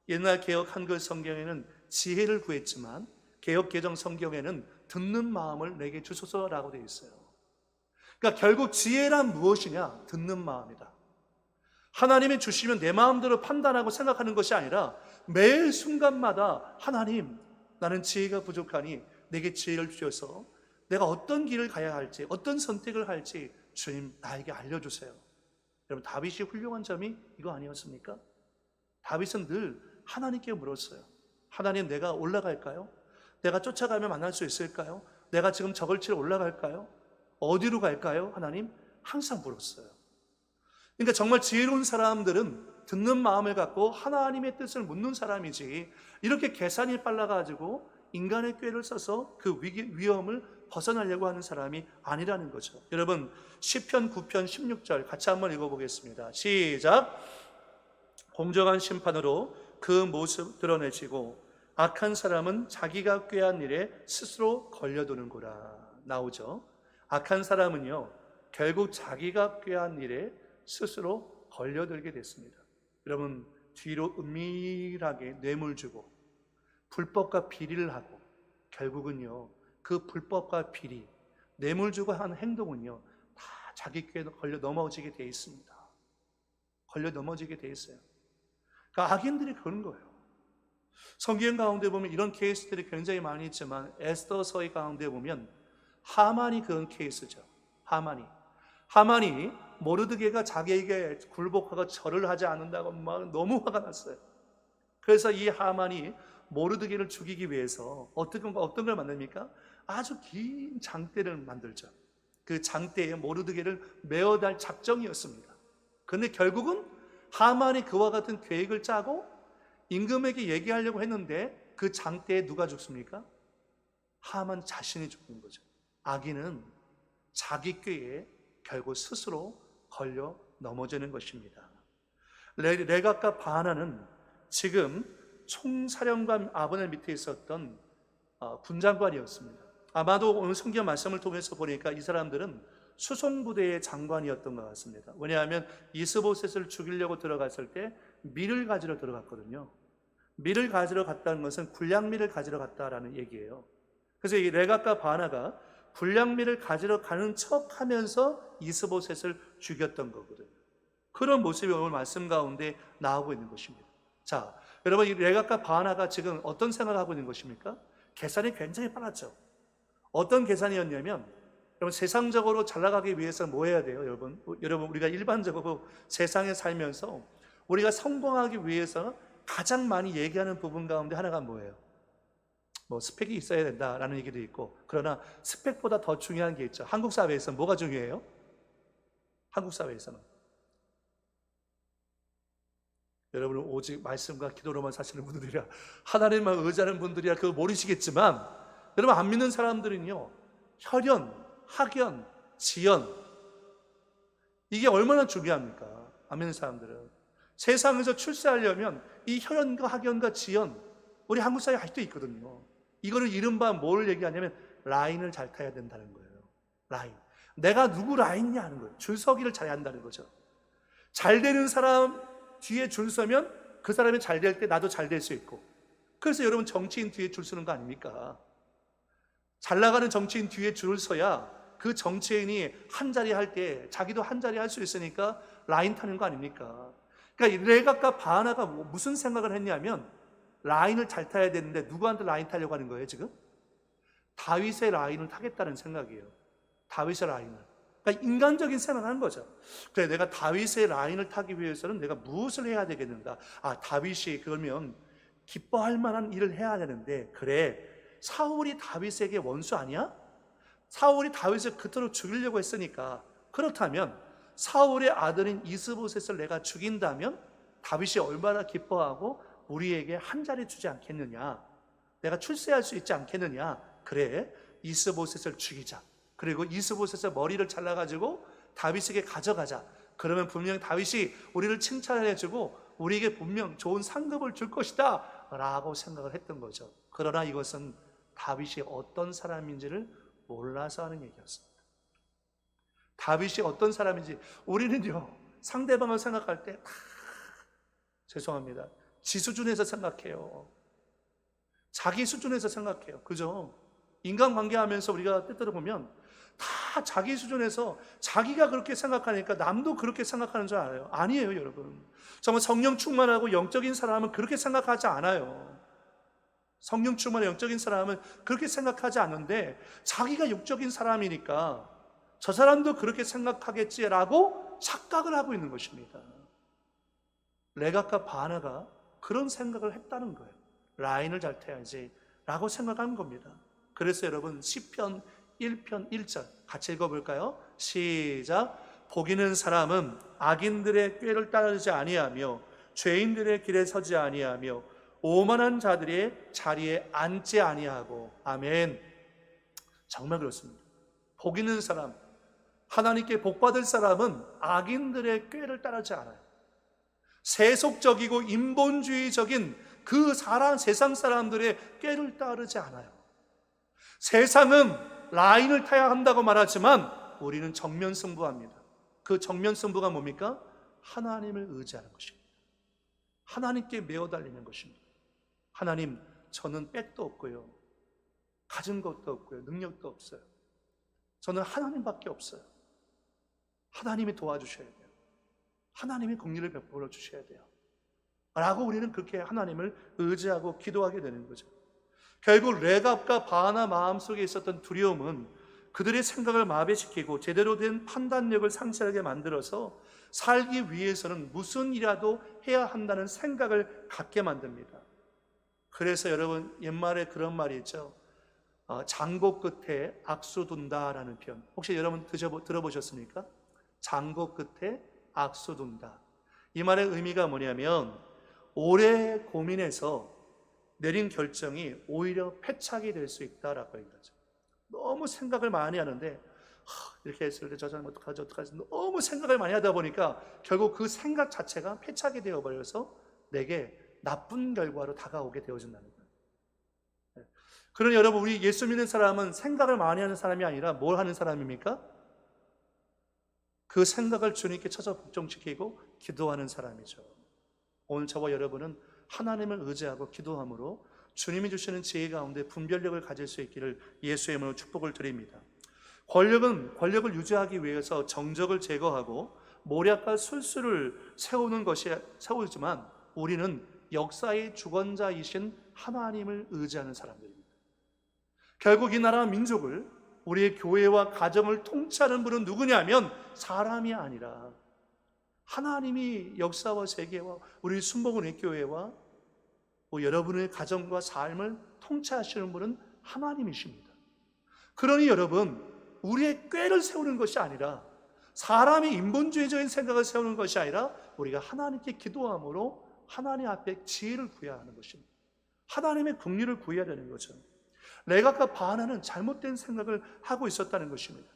옛날 개역 한글 성경에는 지혜를 구했지만 개역 개정 성경에는 듣는 마음을 내게 주소서라고 되어 있어요. 그러니까 결국 지혜란 무엇이냐? 듣는 마음이다. 하나님이 주시면 내 마음대로 판단하고 생각하는 것이 아니라 매 순간마다 하나님, 나는 지혜가 부족하니 내게 지혜를 주셔서 내가 어떤 길을 가야 할지, 어떤 선택을 할지 주님 나에게 알려주세요. 여러분, 다윗이 훌륭한 점이 이거 아니었습니까? 다윗은 늘 하나님께 물었어요. 하나님, 내가 올라갈까요? 내가 쫓아가면 만날 수 있을까요? 내가 지금 저걸 치러 올라갈까요? 어디로 갈까요? 하나님, 항상 물었어요. 그러니까 정말 지혜로운 사람들은 듣는 마음을 갖고 하나님의 뜻을 묻는 사람이지, 이렇게 계산이 빨라가지고 인간의 꾀를 써서 그 위험을 벗어나려고 하는 사람이 아니라는 거죠. 여러분, 시편 9편 16절 같이 한번 읽어보겠습니다. 시작. 공정한 심판으로 그 모습 드러내시고 악한 사람은 자기가 꾀한 일에 스스로 걸려드는구나. 나오죠. 악한 사람은요, 결국 자기가 꾀한 일에 스스로 걸려들게 됐습니다. 여러분, 뒤로 은밀하게 뇌물 주고 불법과 비리를 하고 결국은요, 그 불법과 비리, 뇌물 주고 하는 행동은요, 다 자기 꾀에 걸려 넘어지게 돼 있습니다. 걸려 넘어지게 돼 있어요. 그러니까 악인들이 그런 거예요. 성경 가운데 보면 이런 케이스들이 굉장히 많이 있지만 에스더서의 가운데 보면 하만이 그런 케이스죠. 하만이 모르드게가 자기에게 굴복하고 절을 하지 않는다고 막 너무 화가 났어요. 그래서 이 하만이 모르드게를 죽이기 위해서 어떤 걸 만듭니까? 아주 긴 장대를 만들죠. 그 장대에 모르드게를 메어달 작정이었습니다. 그런데 결국은 하만이 그와 같은 계획을 짜고 임금에게 얘기하려고 했는데 그 장대에 누가 죽습니까? 하만 자신이 죽는 거죠. 악인은 자기 꾀에 결국 스스로 걸려 넘어지는 것입니다. 레갑과 바하나는 지금 총사령관 아브넬 밑에 있었던 군장관이었습니다. 아마도 오늘 성경 말씀을 통해서 보니까 이 사람들은 수송부대의 장관이었던 것 같습니다. 왜냐하면 이스보셋을 죽이려고 들어갔을 때 밀을 가지러 들어갔거든요. 밀을 가지러 갔다는 것은 군량밀을 가지러 갔다라는 얘기예요. 그래서 이 레갑과 바하나가 군량밀을 가지러 가는 척하면서 이스보셋을 죽였던 거거든요. 그런 모습이 오늘 말씀 가운데 나오고 있는 것입니다. 자, 여러분, 이 레갑과 바하나가 지금 어떤 생각을 하고 있는 것입니까? 계산이 굉장히 빨랐죠. 어떤 계산이었냐면, 여러분, 세상적으로 잘 나가기 위해서 뭐 해야 돼요? 여러분, 우리가 일반적으로 세상에 살면서 우리가 성공하기 위해서 가장 많이 얘기하는 부분 가운데 하나가 뭐예요? 뭐 스펙이 있어야 된다라는 얘기도 있고, 그러나 스펙보다 더 중요한 게 있죠. 한국 사회에서 뭐가 중요해요? 한국 사회에서는 여러분, 오직 말씀과 기도로만 사시는 분들이라, 하나님만 의지하는 분들이라 그거 모르시겠지만, 여러분, 안 믿는 사람들은요, 혈연, 학연, 지연, 이게 얼마나 중요합니까? 안 믿는 사람들은 세상에서 출세하려면 이 혈연과 학연과 지연, 우리 한국 사회에 아직도 있거든요. 이거는 이른바 뭘 얘기하냐면 라인을 잘 타야 된다는 거예요. 라인. 내가 누구 라인이냐 하는 거예요. 줄 서기를 잘해야 한다는 거죠. 잘 되는 사람 뒤에 줄 서면 그 사람이 잘 될 때 나도 잘 될 수 있고, 그래서 여러분 정치인 뒤에 줄 서는 거 아닙니까? 잘 나가는 정치인 뒤에 줄을 서야 그 정치인이 한 자리 할 때 자기도 한 자리 할 수 있으니까 라인 타는 거 아닙니까? 그러니까 레갑과 바하나가 무슨 생각을 했냐면 라인을 잘 타야 되는데 누구한테 라인 타려고 하는 거예요 지금? 다윗의 라인을 타겠다는 생각이에요. 다윗의 라인을. 그러니까 인간적인 생각을 하는 거죠. 그래, 내가 다윗의 라인을 타기 위해서는 내가 무엇을 해야 되겠는가? 아, 다윗이 그러면 기뻐할 만한 일을 해야 되는데, 그래, 사울이 다윗에게 원수 아니야? 사울이 다윗을 그토록 죽이려고 했으니까, 그렇다면 사울의 아들인 이스보셋을 내가 죽인다면 다윗이 얼마나 기뻐하고 우리에게 한 자리 주지 않겠느냐? 내가 출세할 수 있지 않겠느냐? 그래, 이스보셋을 죽이자. 그리고 이스보셋의 머리를 잘라가지고 다윗에게 가져가자. 그러면 분명 다윗이 우리를 칭찬해주고 우리에게 분명 좋은 상급을 줄 것이다 라고 생각을 했던 거죠. 그러나 이것은 다윗이 어떤 사람인지를 몰라서 하는 얘기였습니다. 다윗이 어떤 사람인지 우리는요, 상대방을 생각할 때 죄송합니다, 지 수준에서 생각해요. 자기 수준에서 생각해요. 그죠? 인간관계 하면서 우리가 때때로 보면 다 자기 수준에서 자기가 그렇게 생각하니까 남도 그렇게 생각하는 줄 알아요. 아니에요, 여러분. 정말 성령 충만하고 영적인 사람은 그렇게 생각하지 않아요. 성령 충만한 영적인 사람은 그렇게 생각하지 않는데 자기가 육적인 사람이니까 저 사람도 그렇게 생각하겠지라고 착각을 하고 있는 것입니다. 레갑과 바하나가 그런 생각을 했다는 거예요. 라인을 잘 타야지 라고 생각한 겁니다. 그래서 여러분 시편 1편 1절 같이 읽어볼까요? 시작. 복이는 사람은 악인들의 꾀를 따르지 아니하며 죄인들의 길에 서지 아니하며 오만한 자들의 자리에 앉지 아니하고. 아멘. 정말 그렇습니다. 복 있는 사람, 하나님께 복받을 사람은 악인들의 꾀를 따르지 않아요. 세속적이고 인본주의적인 그 세상 사람들의 꾀를 따르지 않아요. 세상은 라인을 타야 한다고 말하지만 우리는 정면 승부합니다. 그 정면 승부가 뭡니까? 하나님을 의지하는 것입니다. 하나님께 매어 달리는 것입니다. 하나님, 저는 백도 없고요, 가진 것도 없고요, 능력도 없어요. 저는 하나님밖에 없어요. 하나님이 도와주셔야 돼요. 하나님이 긍휼을 베풀어 주셔야 돼요 라고 우리는 그렇게 하나님을 의지하고 기도하게 되는 거죠. 결국 레갑과 바하나 마음속에 있었던 두려움은 그들의 생각을 마비시키고 제대로 된 판단력을 상실하게 만들어서 살기 위해서는 무슨 일이라도 해야 한다는 생각을 갖게 만듭니다. 그래서 여러분, 옛말에 그런 말이 있죠. 장고 끝에 악수 둔다라는 표현, 혹시 여러분 들어보셨습니까? 장고 끝에 악수 둔다. 이 말의 의미가 뭐냐면 오래 고민해서 내린 결정이 오히려 패착이 될 수 있다라고 얘기하죠. 너무 생각을 많이 하는데 이렇게 했을 때 저 사람 어떡하지 너무 생각을 많이 하다 보니까 결국 그 생각 자체가 패착이 되어버려서 내게 나쁜 결과로 다가오게 되어진다는 거예요. 그러니 여러분, 우리 예수 믿는 사람은 생각을 많이 하는 사람이 아니라 뭘 하는 사람입니까? 그 생각을 주님께 쳐서 복종시키고 기도하는 사람이죠. 오늘 저와 여러분은 하나님을 의지하고 기도함으로 주님이 주시는 지혜 가운데 분별력을 가질 수 있기를 예수의 이름으로 축복을 드립니다. 권력을 유지하기 위해서 정적을 제거하고 모략과 술수를 세우지만 우리는 역사의 주권자이신 하나님을 의지하는 사람들입니다. 결국 이 나라 민족을, 우리의 교회와 가정을 통치하는 분은 누구냐면 사람이 아니라 하나님이 역사와 세계와 우리 순복음의 교회와 여러분의 가정과 삶을 통치하시는 분은 하나님이십니다. 그러니 여러분, 우리의 꾀를 세우는 것이 아니라, 사람이 인본주의적인 생각을 세우는 것이 아니라 우리가 하나님께 기도함으로 하나님 앞에 지혜를 구해야 하는 것입니다. 하나님의 긍휼을 구해야 되는 거죠. 레갑과 바하나는 잘못된 생각을 하고 있었다는 것입니다.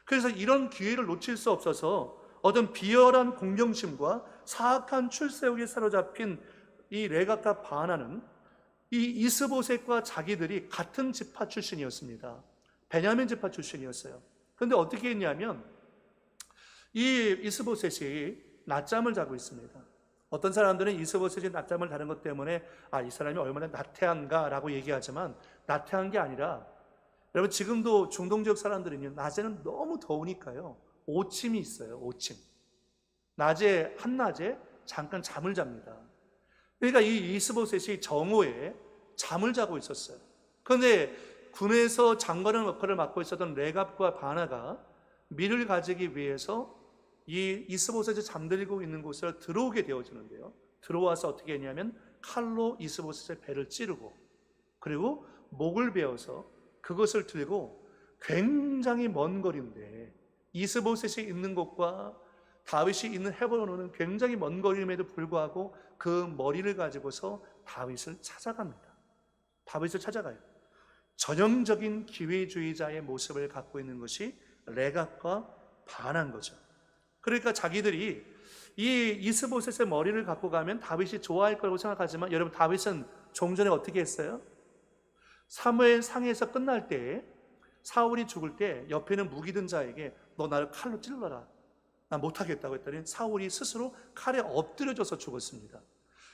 그래서 이런 기회를 놓칠 수 없어서 어떤 비열한 공경심과 사악한 출세욕에 사로잡힌 이 레갑과 바하나는 이 이스보셋과 자기들이 같은 지파 출신이었습니다. 베냐민 지파 출신이었어요. 그런데 어떻게 했냐면 이 이스보셋이 낮잠을 자고 있습니다. 어떤 사람들은 이스보셋이 낮잠을 자는 것 때문에 이 사람이 얼마나 나태한가라고 얘기하지만 나태한 게 아니라, 여러분 지금도 중동 지역 사람들은요, 낮에는 너무 더우니까요, 오침이 있어요. 오침. 낮에, 한낮에 잠깐 잠을 잡니다. 그러니까 이 이스보셋이 정오에 잠을 자고 있었어요. 그런데 군에서 장관의 역할을 맡고 있었던 레갑과 바나가 밀을 가지기 위해서 이 이스보셋이 잠들고 있는 곳을 들어오게 되어지는데요, 들어와서 어떻게 했냐면 칼로 이스보셋의 배를 찌르고, 그리고 목을 베어서 그것을 들고 굉장히 먼 거리인데, 이스보셋이 있는 곳과 다윗이 있는 헤브론은 굉장히 먼 거리임에도 불구하고 그 머리를 가지고서 다윗을 찾아갑니다. 다윗을 찾아가요. 전형적인 기회주의자의 모습을 갖고 있는 것이 레갑과 바나인 거죠. 그러니까 자기들이 이 이스보셋의 머리를 갖고 가면 다윗이 좋아할 거라고 생각하지만, 여러분 다윗은 종전에 어떻게 했어요? 사무엘 상에서 끝날 때 사울이 죽을 때 옆에는 무기 든 자에게 너 나를 칼로 찔러라, 나 못하겠다고 했더니 사울이 스스로 칼에 엎드려져서 죽었습니다.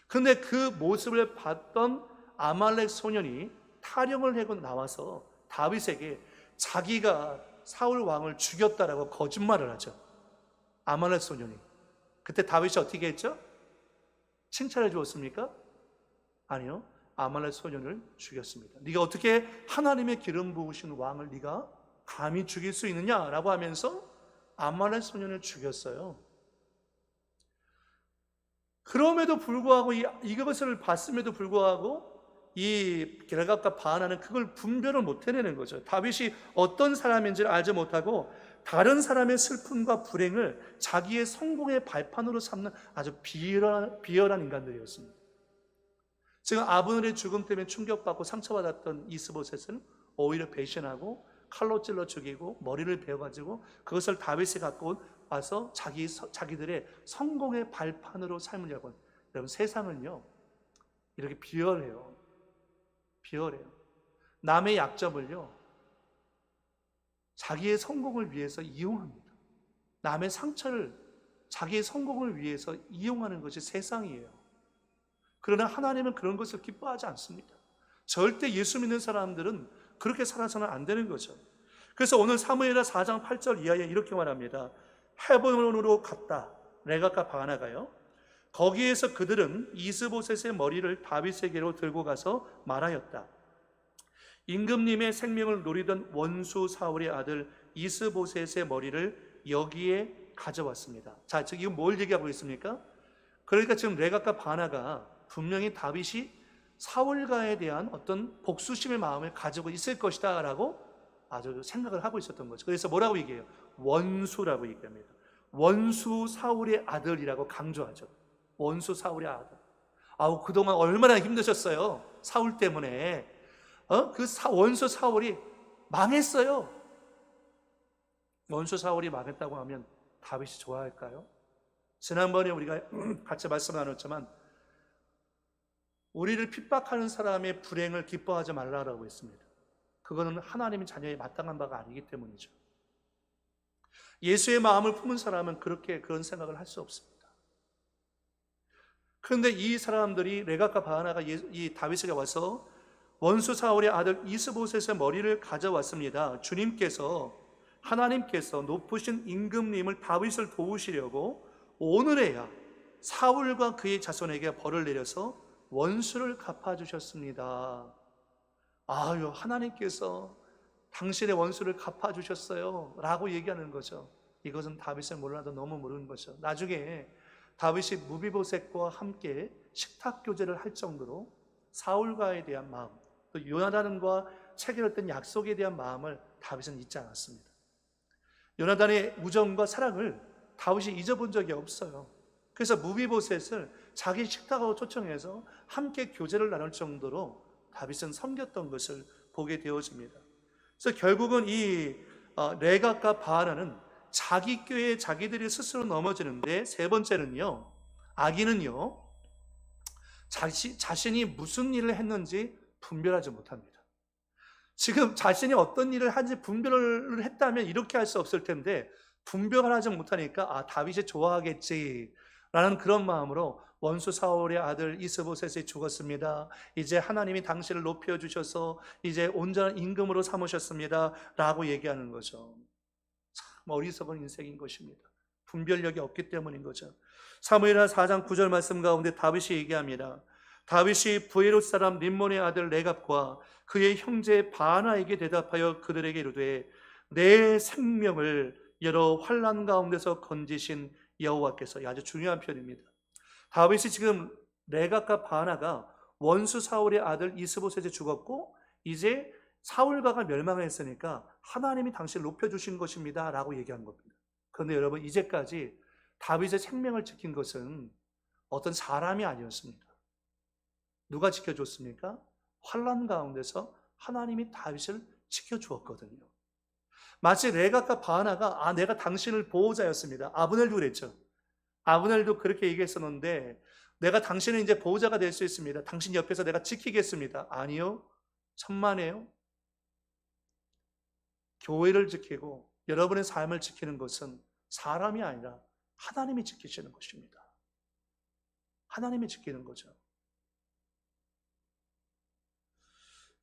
그런데 그 모습을 봤던 아말렉 소년이 타령을 하고 나와서 다윗에게 자기가 사울 왕을 죽였다라고 거짓말을 하죠. 아말렉 소년이. 그때 다윗이 어떻게 했죠? 칭찬해 주었습니까? 아니요. 아말렉 소년을 죽였습니다. 네가 어떻게 하나님의 기름 부으신 왕을 네가 감히 죽일 수 있느냐라고 하면서 아말렉 소년을 죽였어요. 그럼에도 불구하고 이것을 봤음에도 불구하고 이 레갑과 바나는 그걸 분별을 못 해내는 거죠. 다윗이 어떤 사람인지를 알지 못하고 다른 사람의 슬픔과 불행을 자기의 성공의 발판으로 삼는 아주 비열한 인간들이었습니다. 지금 아브넬의 죽음 때문에 충격받고 상처받았던 이스보셋은 오히려 배신하고 칼로 찔러 죽이고 머리를 베어가지고 그것을 다윗이 갖고 와서 자기들의 성공의 발판으로 삶을 여건. 여러분 세상은요 이렇게 비열해요. 남의 약점을요 자기의 성공을 위해서 이용합니다. 남의 상처를 자기의 성공을 위해서 이용하는 것이 세상이에요. 그러나 하나님은 그런 것을 기뻐하지 않습니다. 절대 예수 믿는 사람들은 그렇게 살아서는 안 되는 거죠. 그래서 오늘 사무엘하 4장 8절 이하에 이렇게 말합니다. 헤브론으로 갔다. 레갑과 바나가요. 거기에서 그들은 이스보셋의 머리를 다윗에게로 들고 가서 말하였다. 임금님의 생명을 노리던 원수 사울의 아들 이스보셋의 머리를 여기에 가져왔습니다. 자, 지금 이거 뭘 얘기하고 있습니까? 그러니까 지금 레갑과 바나가 분명히 다윗이 사울과에 대한 어떤 복수심의 마음을 가지고 있을 것이다 라고 아주 생각을 하고 있었던 거죠. 그래서 뭐라고 얘기해요? 원수라고 얘기합니다. 원수 사울의 아들이라고 강조하죠. 원수 사울의 아들. 그동안 얼마나 힘드셨어요. 사울 때문에. 원수 사울이 망했어요. 원수 사울이 망했다고 하면 다윗이 좋아할까요? 지난번에 우리가 같이 말씀 나눴지만 우리를 핍박하는 사람의 불행을 기뻐하지 말라라고 했습니다. 그거는 하나님의 자녀의 마땅한 바가 아니기 때문이죠. 예수의 마음을 품은 사람은 그런 생각을 할 수 없습니다. 그런데 이 사람들이 레갑과 바나가 이 다윗에게 와서 원수 사울의 아들 이스보셋의 머리를 가져왔습니다. 하나님께서 높으신 임금님을 다윗을 도우시려고 오늘에야 사울과 그의 자손에게 벌을 내려서 원수를 갚아주셨습니다. 하나님께서 당신의 원수를 갚아주셨어요 라고 얘기하는 거죠. 이것은 다윗을 몰라도 너무 모르는 거죠. 나중에 다윗이 무비보셋과 함께 식탁 교제를 할 정도로 사울과에 대한 마음, 또 요나단과 체결했던 약속에 대한 마음을 다윗은 잊지 않았습니다. 요나단의 우정과 사랑을 다윗이 잊어본 적이 없어요. 그래서 무비보셋을 자기 식탁으로 초청해서 함께 교제를 나눌 정도로 다윗은 섬겼던 것을 보게 되어집니다. 그래서 결국은 이 레갑과 바나는 자기 꾀에 자기들이 스스로 넘어지는데, 세 번째는요, 악인은요 자신이 무슨 일을 했는지 분별하지 못합니다. 지금 자신이 어떤 일을 한지 분별을 했다면 이렇게 할 수 없을 텐데 분별을 하지 못하니까 다윗이 좋아하겠지라는 그런 마음으로 원수 사울의 아들 이스보셋이 죽었습니다. 이제 하나님이 당신을 높여주셔서 이제 온전한 임금으로 삼으셨습니다 라고 얘기하는 거죠. 참 어리석은 인생인 것입니다. 분별력이 없기 때문인 거죠. 사무엘하 4장 9절 말씀 가운데 다윗이 얘기합니다. 다윗이 부에롯 사람 림몬의 아들 레갑과 그의 형제 바나에게 대답하여 그들에게 이르되 내 생명을 여러 환난 가운데서 건지신 여호와께서, 아주 중요한 표현입니다. 다윗이 지금 레갑과 바나가 원수 사울의 아들 이스보셋이 죽었고 이제 사울가가 멸망했으니까 하나님이 당신을 높여주신 것입니다 라고 얘기한 겁니다. 그런데 여러분, 이제까지 다윗의 생명을 지킨 것은 어떤 사람이 아니었습니다. 누가 지켜줬습니까? 환난 가운데서 하나님이 다윗을 지켜주었거든요. 마치 레갑과 바나가 내가 당신을 보호자였습니다. 아브넬도 그랬죠. 아브넬도 그렇게 얘기했었는데 내가 당신은 이제 보호자가 될 수 있습니다. 당신 옆에서 내가 지키겠습니다. 아니요. 천만에요. 교회를 지키고 여러분의 삶을 지키는 것은 사람이 아니라 하나님이 지키시는 것입니다. 하나님이 지키는 거죠.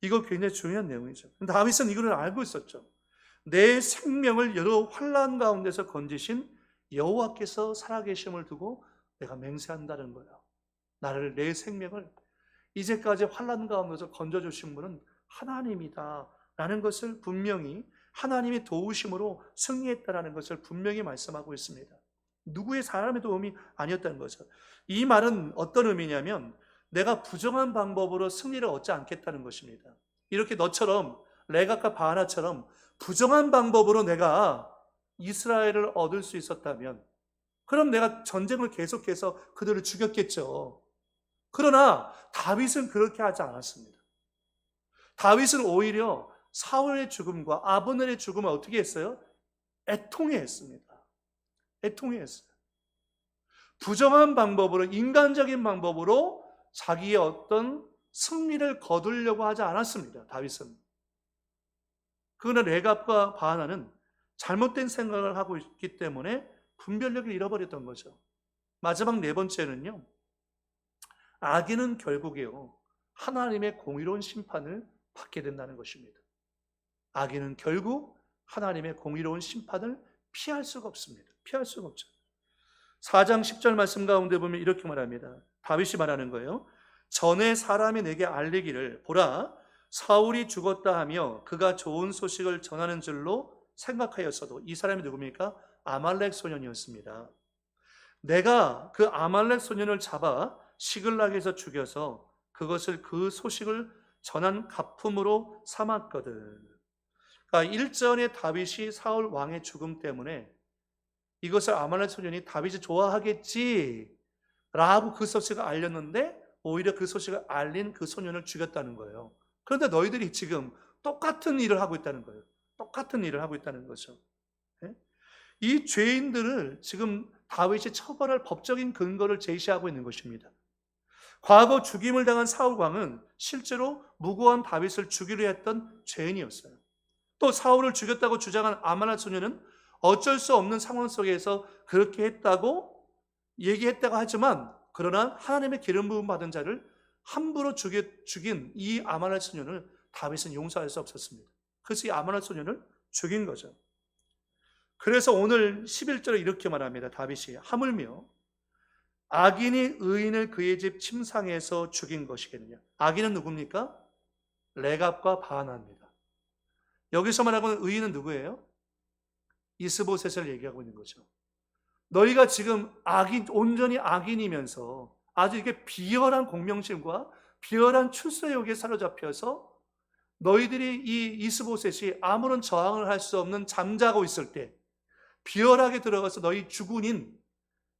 이거 굉장히 중요한 내용이죠. 다윗은 이걸 알고 있었죠. 내 생명을 여러 환난 가운데서 건지신 여호와께서 살아계심을 두고 내가 맹세한다는 거예요. 나를, 내 생명을 이제까지 환난 가운데서 건져주신 분은 하나님이다 라는 것을 분명히, 하나님의 도우심으로 승리했다라는 것을 분명히 말씀하고 있습니다. 누구의 사람의 도움이 아니었다는 거죠. 이 말은 어떤 의미냐면 내가 부정한 방법으로 승리를 얻지 않겠다는 것입니다. 이렇게 너처럼 레갑과 바나처럼 부정한 방법으로 내가 이스라엘을 얻을 수 있었다면 그럼 내가 전쟁을 계속해서 그들을 죽였겠죠. 그러나 다윗은 그렇게 하지 않았습니다. 다윗은 오히려 사울의 죽음과 아브넬의 죽음을 어떻게 했어요? 애통해했습니다. 애통해했어요. 부정한 방법으로, 인간적인 방법으로 자기의 어떤 승리를 거두려고 하지 않았습니다. 다윗은. 그러나 레갑과 바나는 잘못된 생각을 하고 있기 때문에 분별력을 잃어버렸던 거죠. 마지막 네 번째는요, 악인은 결국에요 하나님의 공의로운 심판을 받게 된다는 것입니다. 악인은 결국 하나님의 공의로운 심판을 피할 수가 없습니다. 피할 수가 없죠. 4장 10절 말씀 가운데 보면 이렇게 말합니다. 다윗이 말하는 거예요. 전에 사람이 내게 알리기를 보라 사울이 죽었다 하며 그가 좋은 소식을 전하는 줄로 생각하였어도, 이 사람이 누굽니까? 아말렉 소년이었습니다. 내가 그 아말렉 소년을 잡아 시글락에서 죽여서 그것을, 그 소식을 전한 가품으로 삼았거든. 그러니까 일전에 다윗이 사울 왕의 죽음 때문에 이것을 아말렉 소년이 다윗이 좋아하겠지 라고 그 소식을 알렸는데 오히려 그 소식을 알린 그 소년을 죽였다는 거예요. 그런데 너희들이 지금 똑같은 일을 하고 있다는 거예요. 똑같은 일을 하고 있다는 거죠. 이 죄인들을 지금 다윗이 처벌할 법적인 근거를 제시하고 있는 것입니다. 과거 죽임을 당한 사울 왕은 실제로 무고한 다윗을 죽이려 했던 죄인이었어요. 또 사울을 죽였다고 주장한 아말렉 소년은 어쩔 수 없는 상황 속에서 그렇게 했다고 얘기했다고 하지만, 그러나 하나님의 기름 부음 받은 자를 함부로 죽인 이 아말렉 소년을 다윗은 용서할 수 없었습니다. 그래서 이 아말렉 소년을 죽인 거죠. 그래서 오늘 11절에 이렇게 말합니다. 다윗이 하물며 악인이 의인을 그의 집 침상에서 죽인 것이겠느냐. 악인은 누굽니까? 레갑과 바나입니다. 여기서 말하고는 의인은 누구예요? 이스보셋을 얘기하고 있는 거죠. 너희가 지금 온전히 악인이면서 아주 이게 비열한 공명심과 비열한 출세욕에 사로잡혀서 너희들이 이 이스보셋이 아무런 저항을 할 수 없는 잠자고 있을 때 비열하게 들어가서 너희 주군인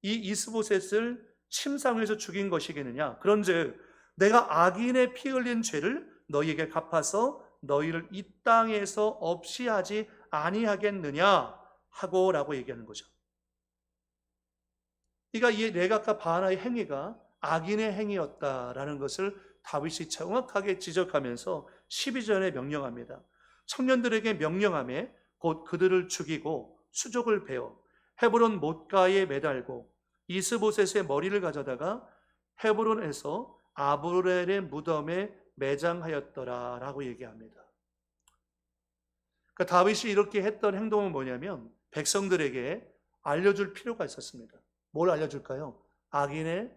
이 이스보셋을 침상에서 죽인 것이겠느냐. 그런즉 내가 악인의 피 흘린 죄를 너희에게 갚아서 너희를 이 땅에서 없이 하지 아니하겠느냐 하고 라고 얘기하는 거죠. 그러니까 이 레갑과 바나의 행위가 악인의 행위였다라는 것을 다윗이 정확하게 지적하면서 12절에 명령합니다. 청년들에게 명령하며 곧 그들을 죽이고 수족을 베어 헤브론 못가에 매달고 이스보셋의 머리를 가져다가 헤브론에서 아브넬의 무덤에 매장하였더라라고 얘기합니다. 그러니까 다윗이 이렇게 했던 행동은 뭐냐면 백성들에게 알려줄 필요가 있었습니다. 뭘 알려줄까요? 악인의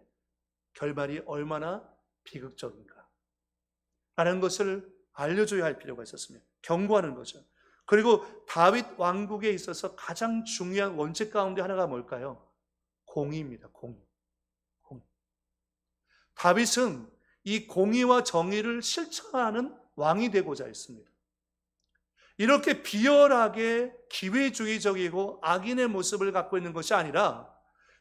결말이 얼마나 비극적인가 라는 것을 알려줘야 할 필요가 있었습니다. 경고하는 거죠. 그리고 다윗 왕국에 있어서 가장 중요한 원칙 가운데 하나가 뭘까요? 공의입니다. 공의. 다윗은 이 공의와 정의를 실천하는 왕이 되고자 했습니다. 이렇게 비열하게 기회주의적이고 악인의 모습을 갖고 있는 것이 아니라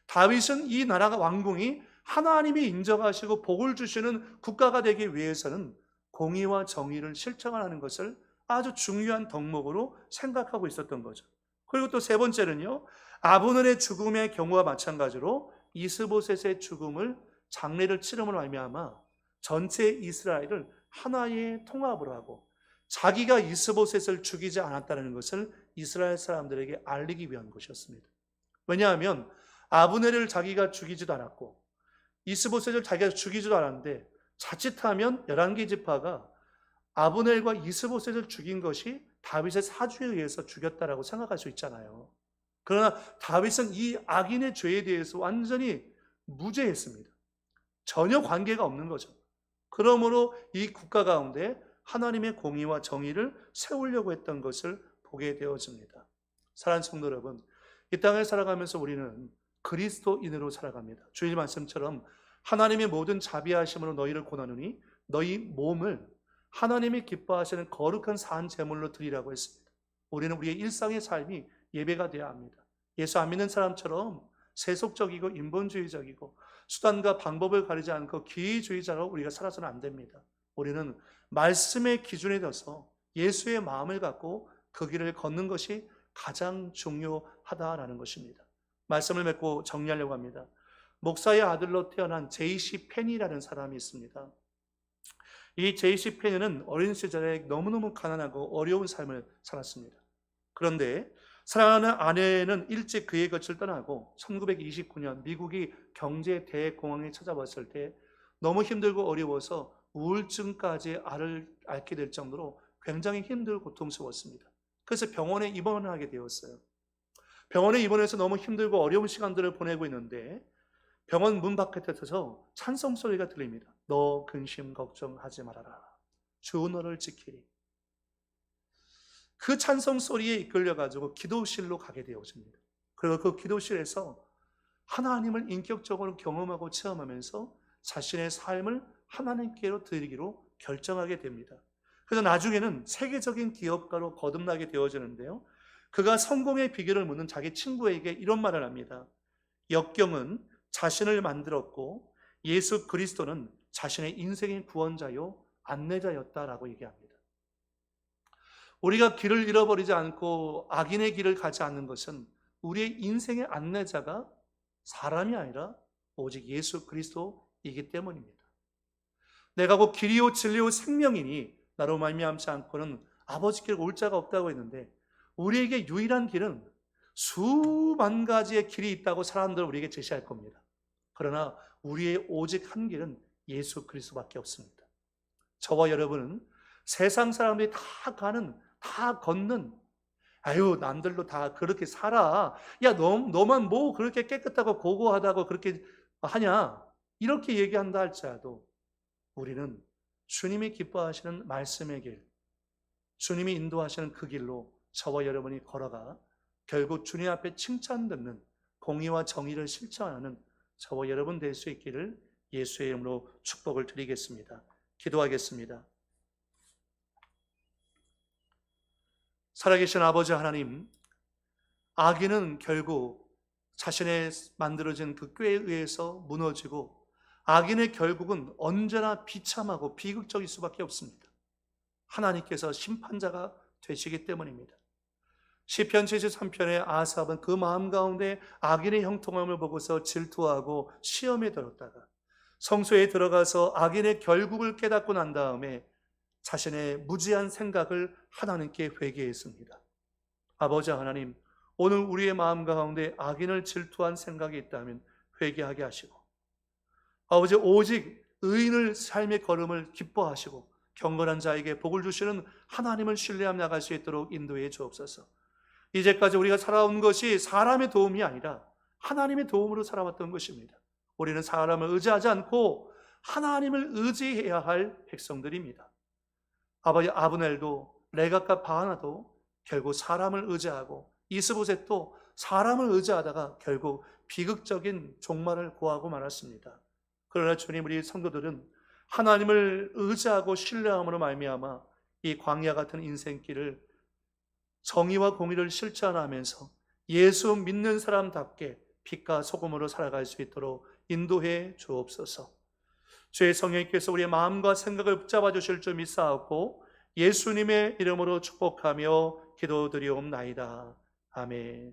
다윗은 이 나라가 왕궁이 하나님이 인정하시고 복을 주시는 국가가 되기 위해서는 공의와 정의를 실천하는 것을 아주 중요한 덕목으로 생각하고 있었던 거죠. 그리고 또 세 번째는요, 아브넬의 죽음의 경우와 마찬가지로 이스보셋의 죽음을 장례를 치름으로 말미암아 전체 이스라엘을 하나의 통합으로 하고 자기가 이스보셋을 죽이지 않았다는 것을 이스라엘 사람들에게 알리기 위한 것이었습니다. 왜냐하면 아브넬을 자기가 죽이지도 않았고 이스보셋을 자기가 죽이지도 않았는데 자칫하면 11개 지파가 아브넬과 이스보셋을 죽인 것이 다윗의 사주에 의해서 죽였다라고 생각할 수 있잖아요. 그러나 다윗은 이 악인의 죄에 대해서 완전히 무죄했습니다. 전혀 관계가 없는 거죠. 그러므로 이 국가 가운데 하나님의 공의와 정의를 세우려고 했던 것을 보게 되어집니다. 사랑하는 성도 여러분, 이 땅을 살아가면서 우리는 그리스도인으로 살아갑니다. 주일 말씀처럼 하나님의 모든 자비하심으로 너희를 고나누니 너희 몸을 하나님이 기뻐하시는 거룩한 산 제물로 드리라고 했습니다. 우리는 우리의 일상의 삶이 예배가 되어야 합니다. 예수 안 믿는 사람처럼 세속적이고 인본주의적이고 수단과 방법을 가리지 않고 기회주의자로 우리가 살아서는 안 됩니다. 우리는 말씀의 기준에 둬서 예수의 마음을 갖고 그 길을 걷는 것이 가장 중요하다라는 것입니다. 말씀을 맺고 정리하려고 합니다. 목사의 아들로 태어난 J.C. 펜이라는 사람이 있습니다. 이 J.C. 펜은 어린 시절에 너무너무 가난하고 어려운 삶을 살았습니다. 그런데 사랑하는 아내는 일찍 그의 곁을 떠나고 1929년 미국이 경제 대공황에 찾아왔을 때 너무 힘들고 어려워서 우울증까지 앓게 될 정도로 굉장히 힘들고 고통스러웠습니다. 그래서 병원에 입원을 하게 되었어요. 병원에 입원해서 너무 힘들고 어려운 시간들을 보내고 있는데 병원 문 바깥에서 찬송 소리가 들립니다. 너 근심 걱정하지 말아라. 주 너를 지키리. 그 찬송 소리에 이끌려가지고 기도실로 가게 되어집니다. 그리고 그 기도실에서 하나님을 인격적으로 경험하고 체험하면서 자신의 삶을 하나님께로 드리기로 결정하게 됩니다. 그래서 나중에는 세계적인 기업가로 거듭나게 되어지는데요. 그가 성공의 비결을 묻는 자기 친구에게 이런 말을 합니다. 역경은 자신을 만들었고 예수 그리스도는 자신의 인생의 구원자요 안내자였다라고 얘기합니다. 우리가 길을 잃어버리지 않고 악인의 길을 가지 않는 것은 우리의 인생의 안내자가 사람이 아니라 오직 예수 그리스도이기 때문입니다. 내가 곧 길이요 진리요 생명이니 나로 말미암지 않고는 아버지께 올 자가 없다고 했는데 우리에게 유일한 길은 수만 가지의 길이 있다고 사람들은 우리에게 제시할 겁니다. 그러나 우리의 오직 한 길은 예수 그리스도밖에 없습니다. 저와 여러분은 세상 사람들이 다 걷는 아유 남들도 다 그렇게 살아. 야 너만 뭐 그렇게 깨끗하고 고고하다고 그렇게 하냐. 이렇게 얘기한다 할지라도 우리는 주님이 기뻐하시는 말씀의 길, 주님이 인도하시는 그 길로 저와 여러분이 걸어가 결국 주님 앞에 칭찬 듣는 공의와 정의를 실천하는 저와 여러분 될 수 있기를 예수의 이름으로 축복을 드리겠습니다. 기도하겠습니다. 살아계신 아버지 하나님, 악인은 결국 자신의 만들어진 그 꾀에 의해서 무너지고 악인의 결국은 언제나 비참하고 비극적일 수밖에 없습니다. 하나님께서 심판자가 되시기 때문입니다. 시편 73편의 아삽은 그 마음 가운데 악인의 형통함을 보고서 질투하고 시험에 들었다가 성소에 들어가서 악인의 결국을 깨닫고 난 다음에 자신의 무지한 생각을 하나님께 회개했습니다. 아버지 하나님, 오늘 우리의 마음 가운데 악인을 질투한 생각이 있다면 회개하게 하시고, 아버지 오직 의인을 삶의 걸음을 기뻐하시고 경건한 자에게 복을 주시는 하나님을 신뢰하며 나갈 수 있도록 인도해 주옵소서. 이제까지 우리가 살아온 것이 사람의 도움이 아니라 하나님의 도움으로 살아왔던 것입니다. 우리는 사람을 의지하지 않고 하나님을 의지해야 할 백성들입니다. 아버지 아브넬도 레갑과 바하나도 결국 사람을 의지하고, 이스보셋도 사람을 의지하다가 결국 비극적인 종말을 고하고 말았습니다. 그러나 주님, 우리 성도들은 하나님을 의지하고 신뢰함으로 말미암아 이 광야 같은 인생길을 정의와 공의를 실천하면서 예수 믿는 사람답게 빛과 소금으로 살아갈 수 있도록 인도해 주옵소서. 주의 성령께서 우리의 마음과 생각을 붙잡아 주실 줄 믿사옵고 예수님의 이름으로 축복하며 기도드리옵나이다. 아멘.